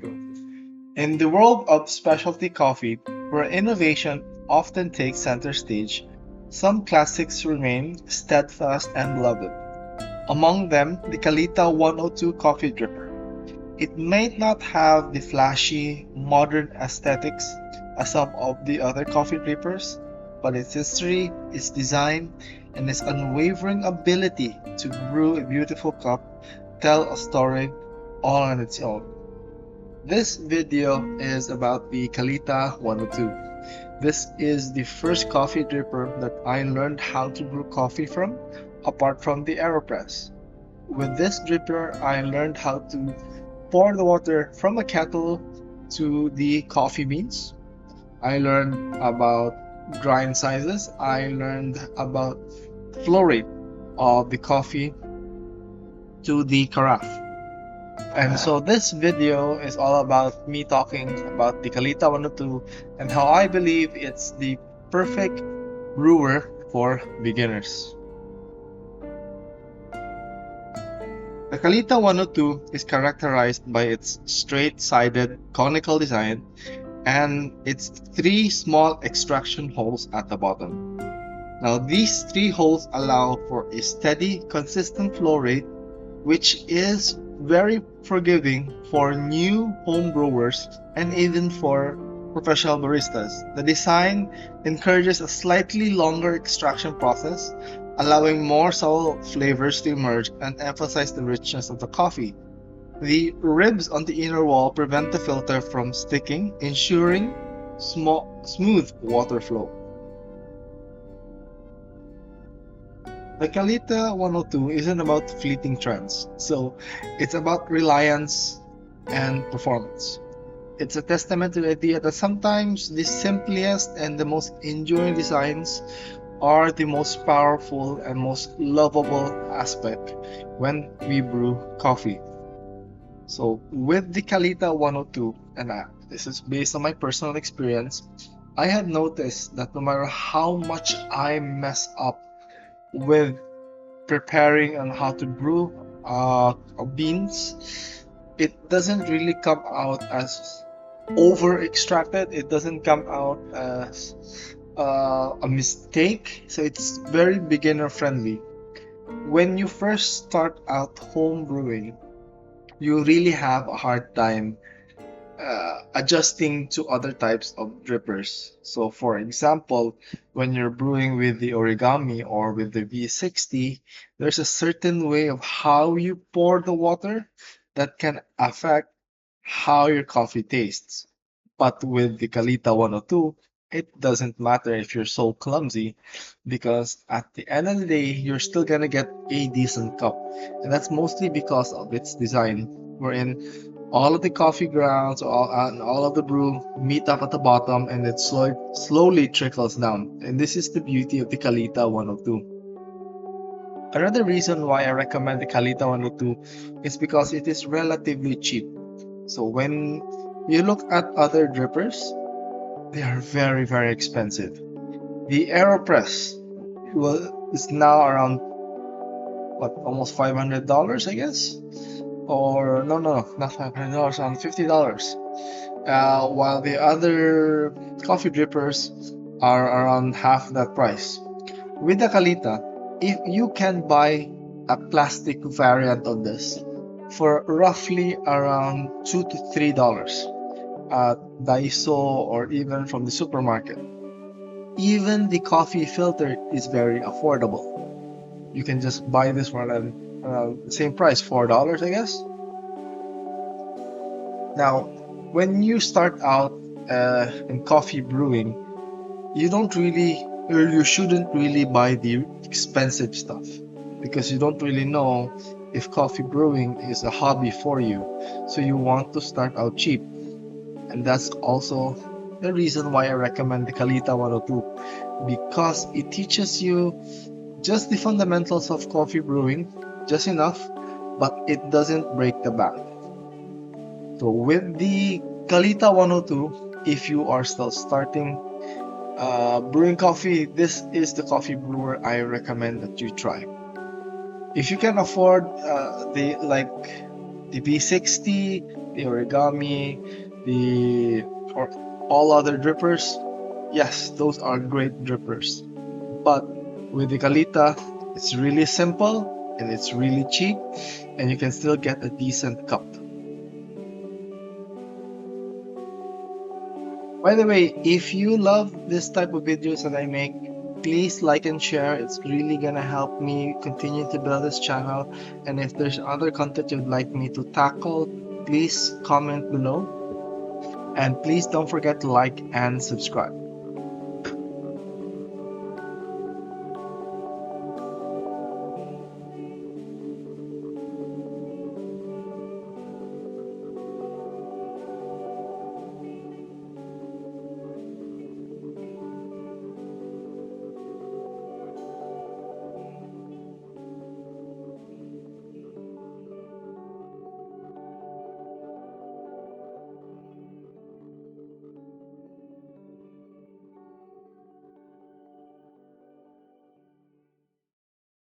In the world of specialty coffee, where innovation often takes center stage, some classics remain steadfast and beloved. Among them, the Kalita 102 coffee dripper. It may not have the flashy, modern aesthetics as some of the other coffee drippers, but its history, its design, and its unwavering ability to brew a beautiful cup tell a story all on its own. This video is about the Kalita 102. This is the first coffee dripper that I learned how to brew coffee from, apart from the AeroPress. With this dripper, I learned how to pour the water from a kettle to the coffee beans. I learned about grind sizes. I learned about flow rate of the coffee to the carafe. And so this video is all about me talking about the Kalita 102 and how I believe it's the perfect brewer for beginners. The Kalita 102 is characterized by its straight-sided conical design and its three small extraction holes at the bottom. Now these three holes allow for a steady, consistent flow rate, which is very forgiving for new home brewers and even for professional baristas. The design encourages a slightly longer extraction process, allowing more subtle flavors to emerge and emphasize the richness of the coffee. The ribs on the inner wall prevent the filter from sticking, ensuring smooth water flow. The Kalita 102 isn't about fleeting trends, so it's about reliance and performance. It's a testament to the idea that sometimes the simplest and the most enduring designs are the most powerful and most lovable aspect when we brew coffee. So with the Kalita 102, and this is based on my personal experience, I have noticed that no matter how much I mess up with preparing on how to brew beans, it doesn't really come out as over extracted. It doesn't come out as a mistake. So it's very beginner friendly. When you first start out home brewing, you really have a hard time adjusting to other types of drippers. So for example, when you're brewing with the origami or with the V60, there's a certain way of how you pour the water that can affect how your coffee tastes. But with the Kalita 102, it doesn't matter if you're so clumsy because at the end of the day, you're still gonna get a decent cup. And that's mostly because of its design, wherein all of the coffee grounds and all of the brew meet up at the bottom and it slowly trickles down. And this is the beauty of the Kalita 102. Another reason why I recommend the Kalita 102 is because it is relatively cheap. So when you look at other drippers, they are very, very expensive. The AeroPress is now around what, almost $500, I guess? Or no, not $500, around $50. While the other coffee drippers are around half that price. With the Kalita, if you can buy a plastic variant of this for roughly around $2 to $3 at Daiso or even from the supermarket. Even the coffee filter is very affordable. You can just buy this for the same price, $4, I guess. Now, when you start out in coffee brewing, you don't really, or you shouldn't really buy the expensive stuff because you don't really know if coffee brewing is a hobby for you. So you want to start out cheap. And that's also the reason why I recommend the Kalita 102 because it teaches you just the fundamentals of coffee brewing, just enough, but it doesn't break the bank. So with the Kalita 102, if you are still starting brewing coffee, this is the coffee brewer I recommend that you try. If you can afford the like The V60, the origami, the or all other drippers, yes, those are great drippers. But with the Kalita, it's really simple and it's really cheap, and you can still get a decent cup. By the way, if you love this type of videos that I make, please like and share. It's really gonna help me continue to build this channel. And if there's other content you'd like me to tackle, please comment below. And please don't forget to like and subscribe.